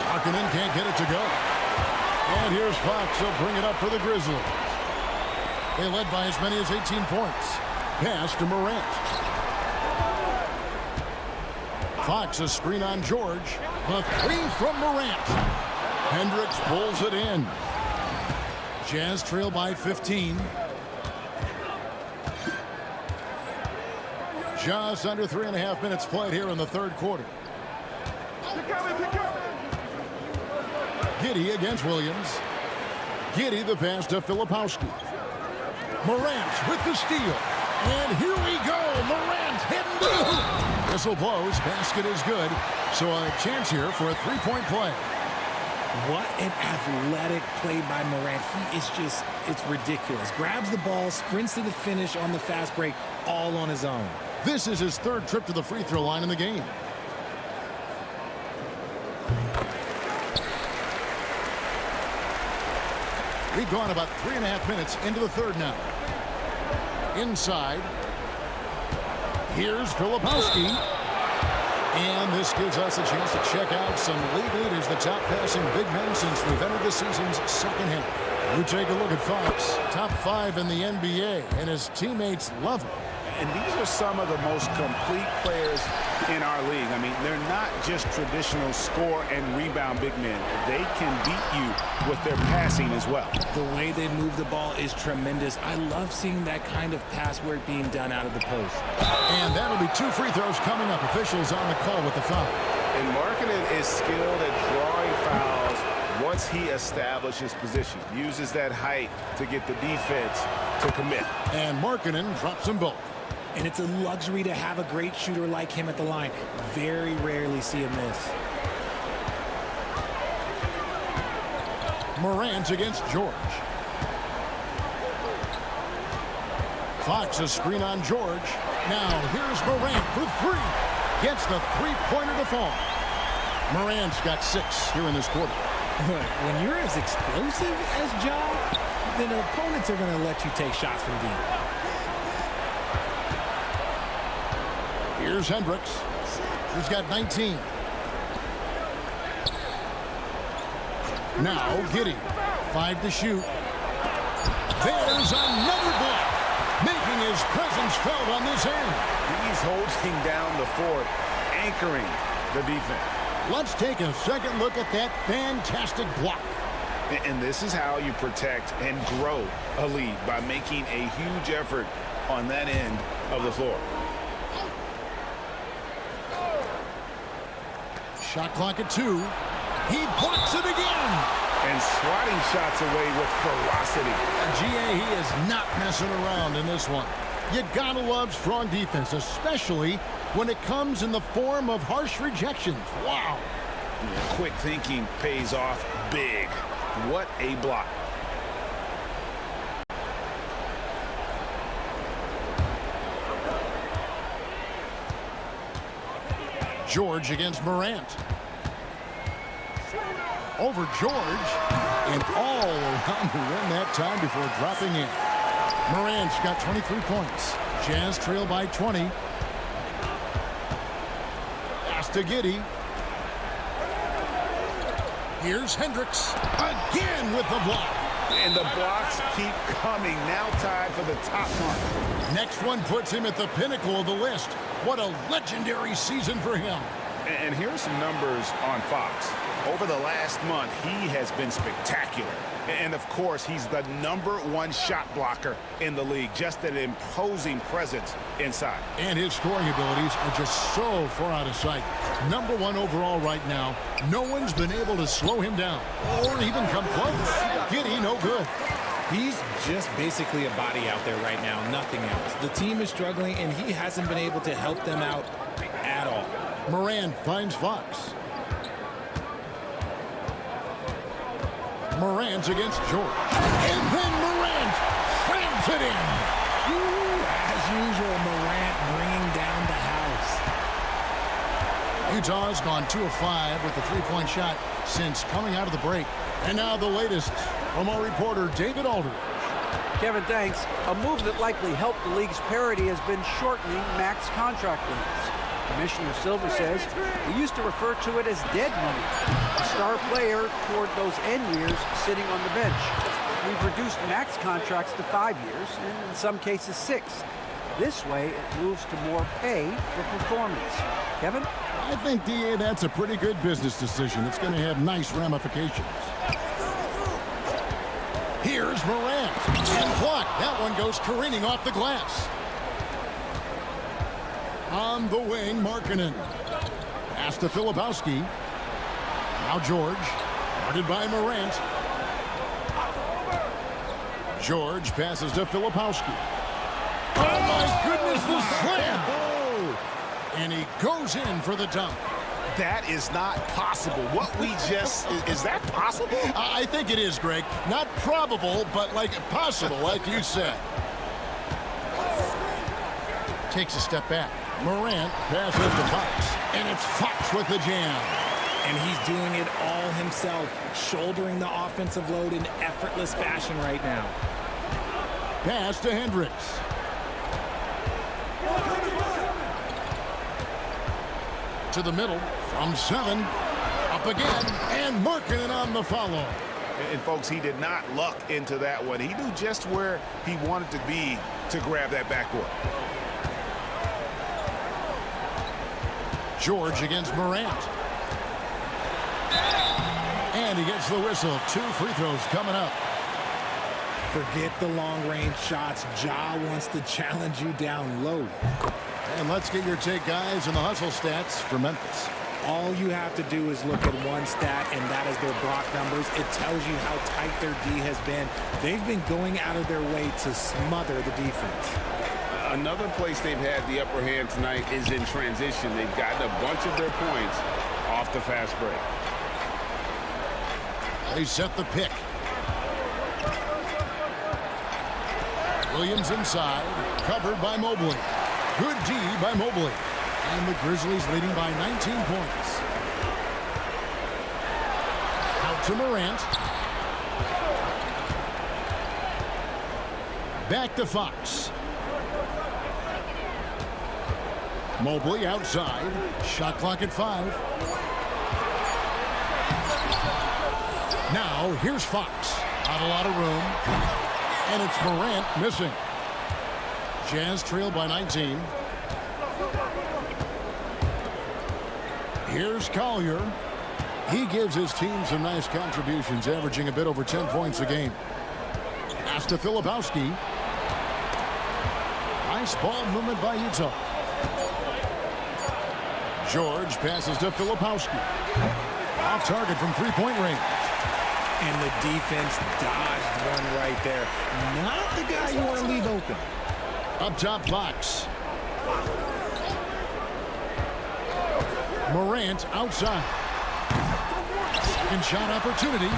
Markkanen can't get it to go. And here's Fox. He'll bring it up for the Grizzlies. They led by as many as 18 points. Pass to Morant. Fox, a screen on George. A 3 from Morant. Hendricks pulls it in. Jazz trail by 15. Just under 3.5 minutes played here in the third quarter. Giddey against Williams. Giddey the pass to Filipowski. Morant with the steal. And here we go. Morant hitting the hoop. Whistle blows. Basket is good. So a chance here for a 3-point play. What an athletic play by Morant. He is just, it's ridiculous. Grabs the ball, sprints to the finish on the fast break, all on his own. This is his third trip to the free throw line in the game. We've gone about 3.5 minutes into the third now. Inside. Here's Filipowski. And this gives us a chance to check out some league leaders, the top passing big men since we've entered the season's second half. You take a look at Fox, top 5 in the NBA, and his teammates love him. And these are some of the most complete players in our league. I mean, they're not just traditional score and rebound big men. They can beat you with their passing as well. The way they move the ball is tremendous. I love seeing that kind of pass work being done out of the post. And that'll be 2 free throws coming up. Officials on the call with the foul. And Markkanen is skilled at drawing fouls once he establishes position. Uses that height to get the defense to commit. And Markkanen drops them both. And it's a luxury to have a great shooter like him at the line. Very rarely see a miss. Morant against George. Fox a screen on George. Now here's Morant for three. Gets the three-pointer to fall. Morant's got 6 here in this quarter. When you're as explosive as Ja, then opponents are going to let you take shots from deep. Here's Hendricks. He's got 19. Now Giddey. 5 to shoot. There's another block. Making his presence felt on this end. He's holding down the fort, anchoring the defense. Let's take a second look at that fantastic block. And this is how you protect and grow a lead, by making a huge effort on that end of the floor. Shot clock at 2. He blocks it again. And swatting shots away with ferocity. GA, he is not messing around in this one. You gotta love strong defense, especially when it comes in the form of harsh rejections. Wow. Yeah, quick thinking pays off big. What a block. George against Morant. Over George, and all around the rim that time before dropping in. Morant's got 23 points. Jazz trail by 20. Pass to Giddey. Here's Hendricks again with the block. And the blocks keep coming. Now tied for the top mark. Next one puts him at the pinnacle of the list. What a legendary season for him. And here are some numbers on Fox. Over the last month, he has been spectacular. And, of course, he's the #1 shot blocker in the league. Just an imposing presence inside. And his scoring abilities are just so far out of sight. #1 overall right now. No one's been able to slow him down or even come close. Giddey, no good. He's just basically a body out there right now, nothing else. The team is struggling, and he hasn't been able to help them out at all. Morant finds Fox. Morant against George. And then Morant slams it in. Ooh, as usual, Morant bringing down the house. Utah's gone 2 of 5 with the three-point shot since coming out of the break. And now the latest from our reporter, David Aldridge. Kevin, thanks. A move that likely helped the league's parity has been shortening max contract limits. Commissioner Silver says we used to refer to it as dead money. A star player toward those end years sitting on the bench. We've reduced max contracts to 5 years, and in some cases 6. This way, it moves to more pay for performance. Kevin? I think, DA, that's a pretty good business decision. It's going to have nice ramifications. Here's Morant. And blocked. That one goes careening off the glass. On the wing, Markkanen. Pass to Filipowski. Now George. Guarded by Morant. George passes to Filipowski. Oh, my goodness, the slam! And he goes in for the dunk. That is not possible. What we just... is that possible? I think it is, Greg. Not probable, but like possible, like you said. Takes a step back. Morant passes to Fox. And it's Fox with the jam. And he's doing it all himself, shouldering the offensive load in effortless fashion right now. Pass to Hendricks. To the middle, from 7, up again, and Markkanen on the follow. And folks, he did not luck into that one. He knew just where he wanted to be to grab that backboard. George against Morant. And he gets the whistle. 2 free throws coming up. Forget the long-range shots. Ja wants to challenge you down low. And let's get your take, guys, on the hustle stats for Memphis. All you have to do is look at one stat, and that is their block numbers. It tells you how tight their D has been. They've been going out of their way to smother the defense. Another place they've had the upper hand tonight is in transition. They've gotten a bunch of their points off the fast break. They set the pick. Williams inside, covered by Mobley. Good D by Mobley. And the Grizzlies leading by 19 points. Out to Morant. Back to Fox. Mobley outside. Shot clock at 5. Now, here's Fox. Not a lot of room. And it's Morant missing. Jazz trail by 19. Here's Collier. He gives his team some nice contributions, averaging a bit over 10 points a game. Pass to Filipowski. Nice ball movement by Utah. George passes to Filipowski. Off target from three-point range. And the defense dodged one right there. Not the guy you want to leave open. Up top, Fox. Morant outside. Second shot opportunity.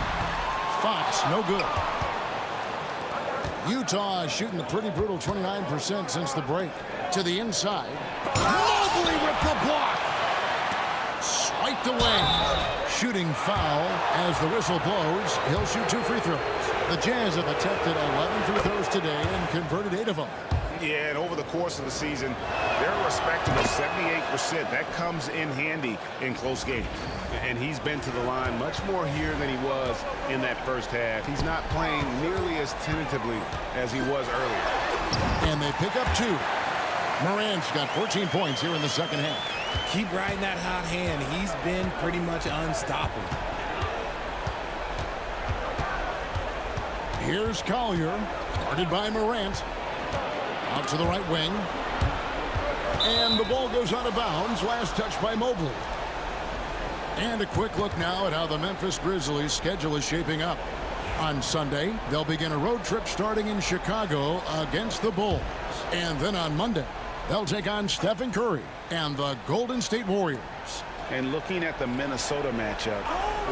Fox, no good. Utah is shooting a pretty brutal 29% since the break. To the inside. Mobley with the block. Swiped away. Shooting foul as the whistle blows. He'll shoot 2 free throws. The Jazz have attempted 11 free throws today and converted 8 of them. Yeah, and over the course of the season, they're a respectable 78%. That comes in handy in close games. And he's been to the line much more here than he was in that first half. He's not playing nearly as tentatively as he was earlier. And they pick up 2. Morant's got 14 points here in the second half. Keep riding that hot hand. He's been pretty much unstoppable. Here's Collier, guarded by Morant. Out to the right wing. And the ball goes out of bounds. Last touch by Mobley. And a quick look now at how the Memphis Grizzlies' schedule is shaping up. On Sunday, they'll begin a road trip starting in Chicago against the Bulls. And then on Monday, they'll take on Stephen Curry and the Golden State Warriors. And looking at the Minnesota matchup,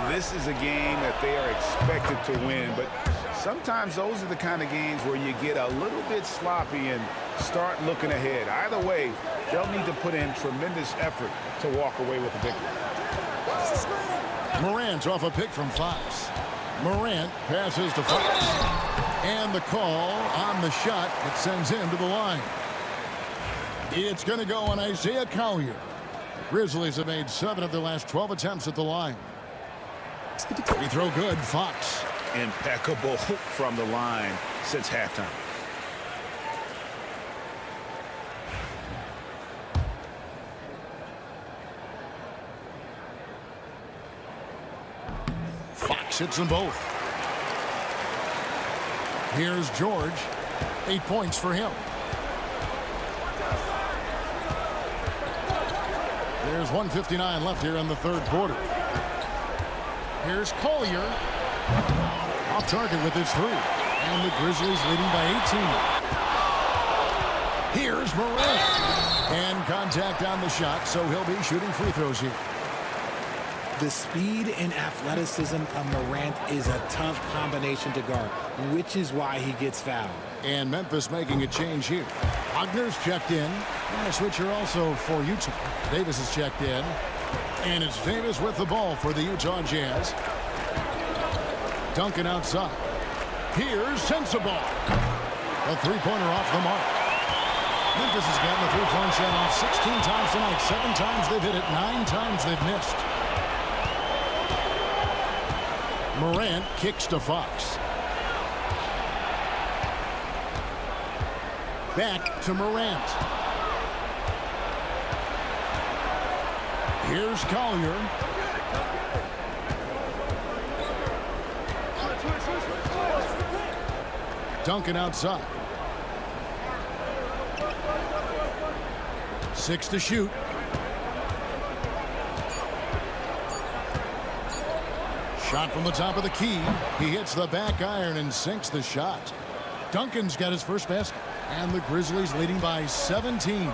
this is a game that they are expected to win. But sometimes those are the kind of games where you get a little bit sloppy and start looking ahead. Either way, they'll need to put in tremendous effort to walk away with a victory. Morant off a pick from Fox. Morant passes to Fox. And the call on the shot that sends him to the line. It's going to go on Isaiah Collier. The Grizzlies have made 7 of their last 12 attempts at the line. Free throw good, Fox. Impeccable from the line since halftime. Fox hits them both. Here's George. 8 points for him. There's 1:59 left here in the third quarter. Here's Collier. Off target with his 3. And the Grizzlies leading by 18. Here's Morant. And contact on the shot, so he'll be shooting free throws here. The speed and athleticism of Morant is a tough combination to guard, which is why he gets fouled. And Memphis making a change here. Wagner's checked in. And a switcher also for Utah. Davis is checked in. And it's Davis with the ball for the Utah Jazz. Duncan outside. Here's Sensabaugh. A three-pointer off the mark. Memphis has gotten the three-point shot off 16 times tonight. 7 times they've hit it. 9 times they've missed. Morant kicks to Fox. Back to Morant. Here's Collier. Duncan outside. 6 to shoot. Shot from the top of the key. He hits the back iron and sinks the shot. Duncan's got his first basket. And the Grizzlies leading by 17.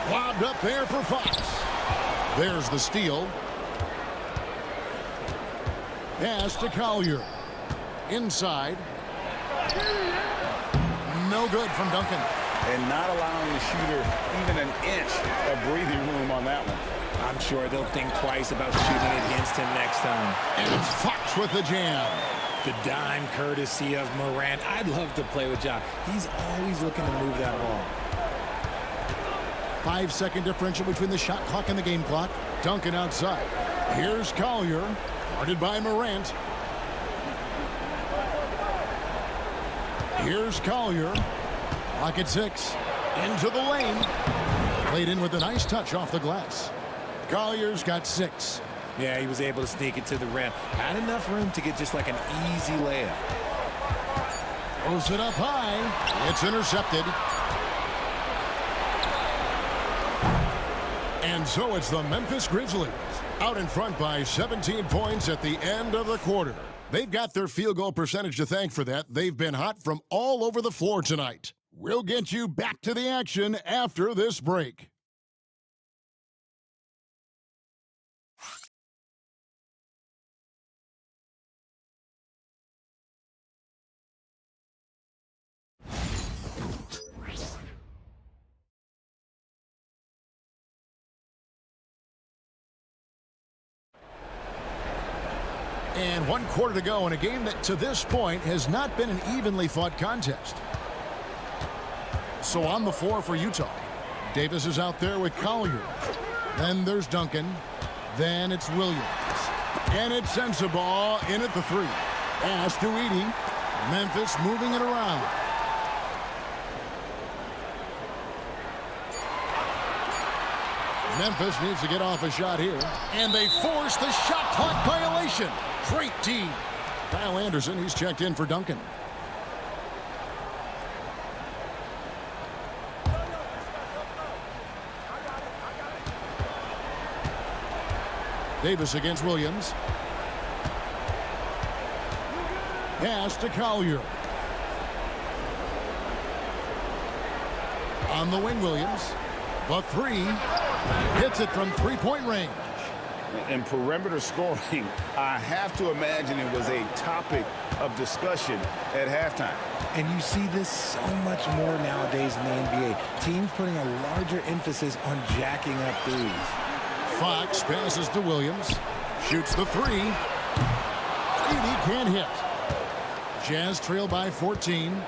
Lobbed up there for Fox. There's the steal. Pass to Collier. Inside. No good from Duncan. And not allowing the shooter even an inch of breathing room on that one. I'm sure they'll think twice about shooting against him next time. And it's Fox with the jam. The dime courtesy of Morant. I'd love to play with Ja. He's always looking to move that ball. 5-second differential between the shot clock and the game clock. Duncan outside. Here's Collier, guarded by Morant. Here's Collier. Clock at 6. Into the lane. Played in with a nice touch off the glass. Collier's got 6. Yeah, he was able to sneak it to the rim. Had enough room to get just like an easy layup. Throws it up high. It's intercepted. And so it's the Memphis Grizzlies out in front by 17 points at the end of the quarter. They've got their field goal percentage to thank for that. They've been hot from all over the floor tonight. We'll get you back to the action after this break. And 1 quarter to go in a game that to this point has not been an evenly fought contest. So on the floor for Utah, Davis is out there with Collier. Then there's Duncan. Then it's Williams. And it's Sensabaugh in at the 3. Pass to Edey. Memphis moving it around. Memphis needs to get off a shot here. And they force the shot clock violation. Great D. Kyle Anderson, he's checked in for Duncan. Davis against Williams. Pass to Collier. On the wing, Williams. The 3. Hits it from three-point range. And perimeter scoring, I have to imagine it was a topic of discussion at halftime. And you see this so much more nowadays in the NBA. Teams putting a larger emphasis on jacking up threes. Fox passes to Williams. Shoots the 3. Edey can't hit. Jazz trail by 14.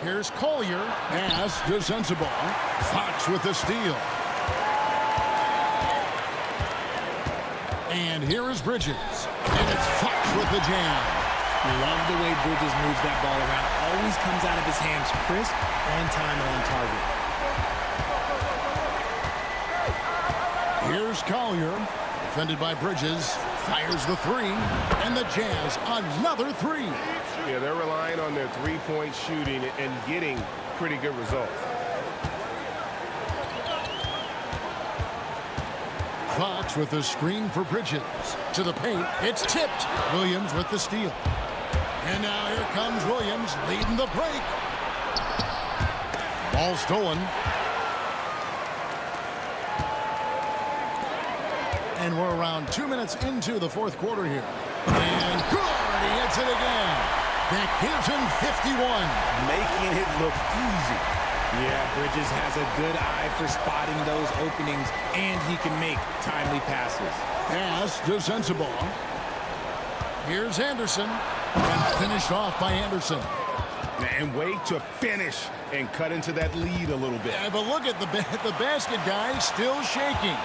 Here's Collier. Pass to Sensabaugh. Fox with the steal. And here is Bridges. And it's Fox with the jam. Love the way Bridges moves that ball around. Always comes out of his hands crisp, on time, on target. Here's Collier. Defended by Bridges. Fires the 3. And the Jazz another 3. Yeah, they're relying on their three-point shooting and getting pretty good results. Fox with the screen for Bridges. To the paint. It's tipped. Williams with the steal. And now here comes Williams leading the break. Ball stolen. And we're around 2 minutes into the fourth quarter here. And good! He hits it again. That gives him 51. Making it look easy. Yeah, Bridges has a good eye for spotting those openings, and he can make timely passes. Pass to Sensabaugh. Here's Anderson. And finished off by Anderson. And wait to finish and cut into that lead a little bit. Yeah, but look at the basket guy still shaking.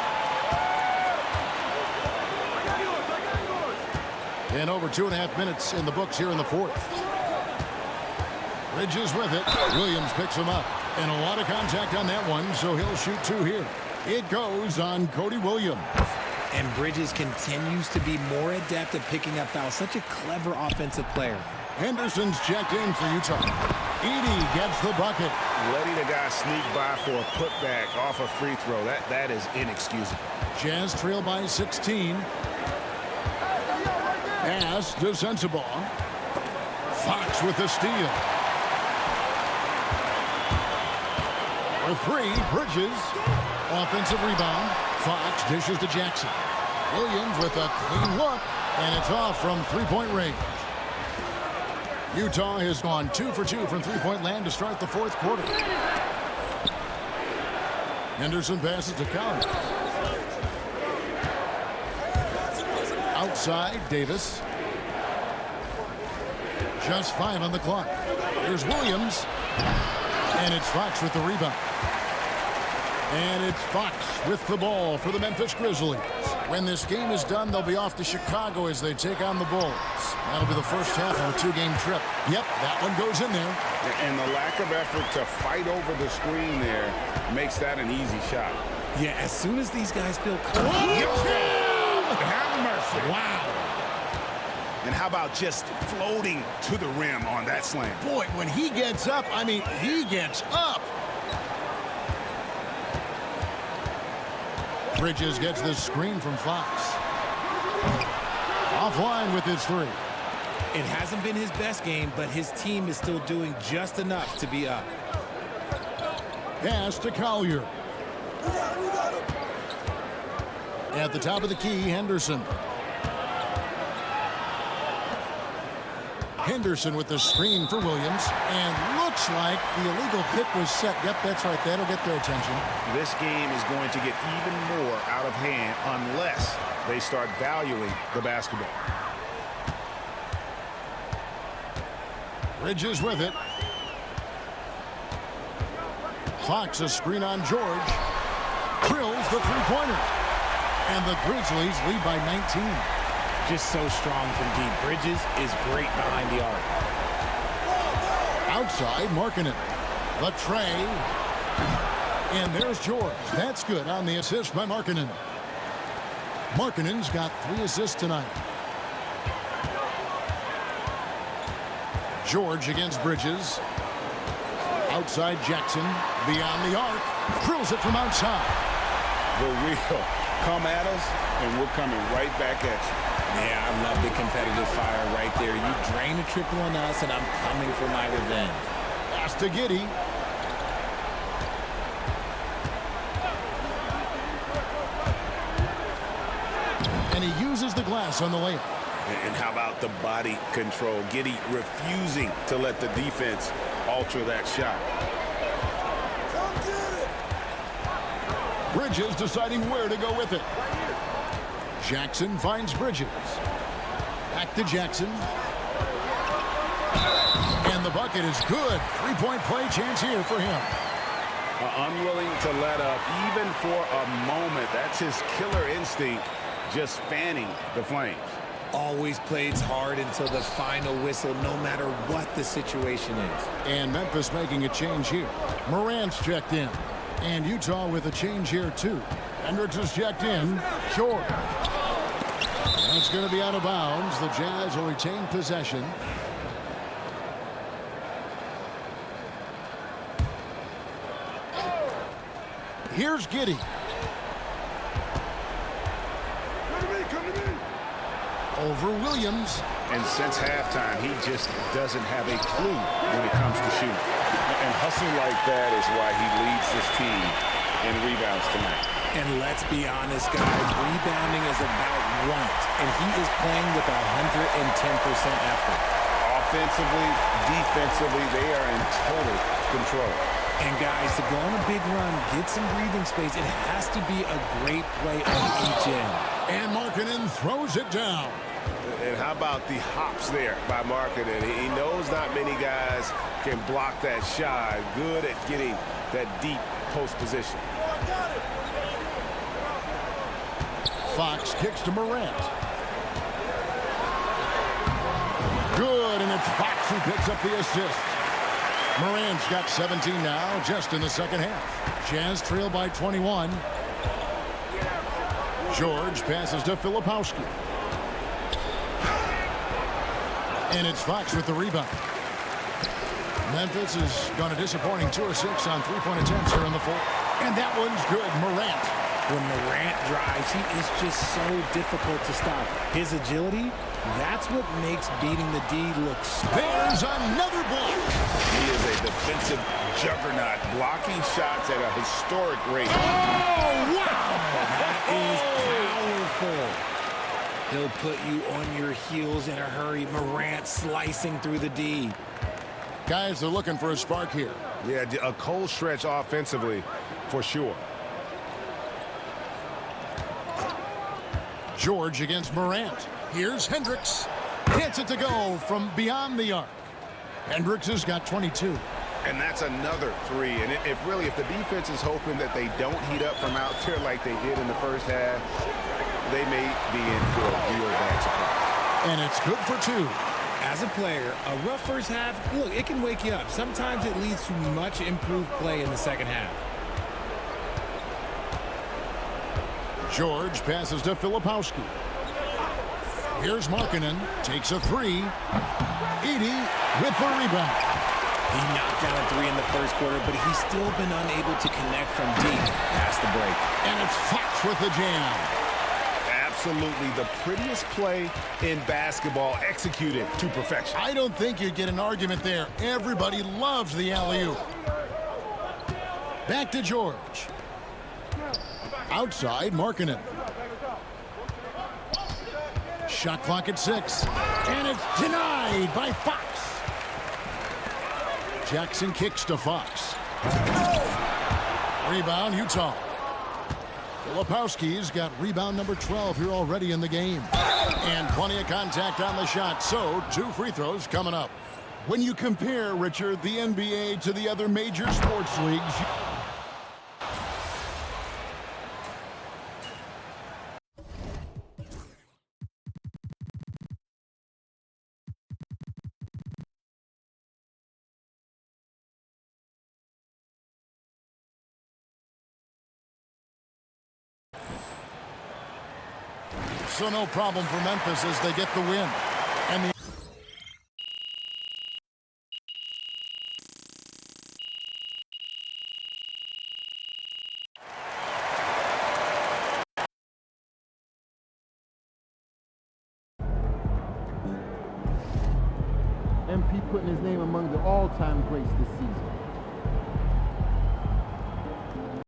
And over 2.5 minutes in the books here in the fourth. Bridges with it. Williams picks him up. And a lot of contact on that one, so he'll shoot 2 here. It goes on Cody Williams. And Bridges continues to be more adept at picking up fouls. Such a clever offensive player. Henderson's checked in for Utah. Edey gets the bucket. Letting a guy sneak by for a putback off a free throw, that is inexcusable. Jazz trail by 16. Pass to Sensabaugh. Fox with the steal. For 3, Bridges. Offensive rebound. Fox dishes to Jackson. Williams with a clean look, and it's off from three-point range. Utah has gone 2 for 2 from three-point land to start the fourth quarter. Henderson passes to Collins. Outside, Davis. Just 5 on the clock. Here's Williams. And it's Fox with the rebound. And it's Fox with the ball for the Memphis Grizzlies. When this game is done, they'll be off to Chicago as they take on the Bulls. That'll be the first half of a 2-game trip. Yep, that one goes in there. And the lack of effort to fight over the screen there makes that an easy shot. Yeah, as soon as these guys feel Have mercy. wow. And how about just floating to the rim on that slam? Boy, when he gets up, I mean, he gets up. Bridges gets this screen from Fox. Offline with his three. It hasn't been his best game, but his team is still doing just enough to be up. Pass to Collier. At the top of the key, Henderson. Henderson with the screen for Williams. And looks like the illegal pick was set. Yep, that's right. That'll get their attention. This game is going to get even more out of hand unless they start valuing the basketball. Bridges with it. Fox a screen on George. Drills the three-pointer. And the Grizzlies lead by 19. Just so strong from deep. Bridges is great behind the arc. Outside, Markkanen. The tray. And there's George. That's good on the assist by Markkanen. Markkanen's got 3 assists tonight. George against Bridges. Outside Jackson. Beyond the arc. Drills it from outside. The wheel. Come at us, and we're coming right back at you. Yeah, I love the competitive fire right there. You drain a triple on us, and I'm coming for my revenge. Pass to Giddey. And he uses the glass on the layup. And how about the body control? Giddey refusing to let the defense alter that shot. Bridges deciding where to go with it. Jackson finds Bridges. Back to Jackson. And the bucket is good. Three-point play chance here for him. Unwilling to let up even for a moment. That's his killer instinct, just fanning the flames. Always plays hard until the final whistle, no matter what the situation is. And Memphis making a change here. Morant's checked in. And Utah with a change here, too. Hendricks is checked in. Short. That's going to be out of bounds. The Jazz will retain possession. Here's Giddey. Over Williams. And since halftime, he just doesn't have a clue when it comes to shooting. And hustle like that is why he leads this team in rebounds tonight. And let's be honest, guys, rebounding is about want, and he is playing with 110% effort. Offensively, defensively, they are in total control. And guys, to go on a big run, get some breathing space, it has to be a great play on each end. And Markkanen throws it down. And how about the hops there by Markkanen? He knows not many guys can block that shot. Good at getting that deep post position. Fox kicks to Morant. Good, and it's Fox who picks up the assist. Morant's got 17 now, just in the second half. Jazz trail by 21. George passes to Filipowski. And it's Fox with the rebound. Memphis has gone a disappointing 2 or 6 on three-point attempts here in the fourth. And that one's good. Morant. When Morant drives, he is just so difficult to stop. His agility, that's what makes beating the D look smart. There's another block. He is a defensive juggernaut, blocking shots at a historic rate. Oh, wow! That is powerful. He'll put you on your heels in a hurry. Morant slicing through the D. Guys are looking for a spark here. Yeah, a cold stretch offensively for sure. George against Morant. Here's Hendricks. Gets it to go from beyond the arc. Hendricks has got 22. And that's another three. And if the defense is hoping that they don't heat up from out there like they did in the first half, they may be in for a real bad surprise. And it's good for 2. As a player, a rough first half, look, it can wake you up. Sometimes it leads to much improved play in the second half. George passes to Filipowski. Here's Markkanen. Takes a 3. Edie with the rebound. He knocked down a 3 in the first quarter, but he's still been unable to connect from deep past the break. And it's Fox with the jam. Absolutely the prettiest play in basketball, executed to perfection. I don't think you'd get an argument there. Everybody loves the alley-oop. Back to George. Outside, Markkanen. Shot clock at 6. And it's denied by Fox. Jackson kicks to Fox. Rebound, Utah. Filipowski's got rebound number 12 here already in the game. And plenty of contact on the shot, so 2 free throws coming up. When you compare, Richard, the NBA to the other major sports leagues... So no problem for Memphis as they get the win. And the MP putting his name among the all-time greats this season.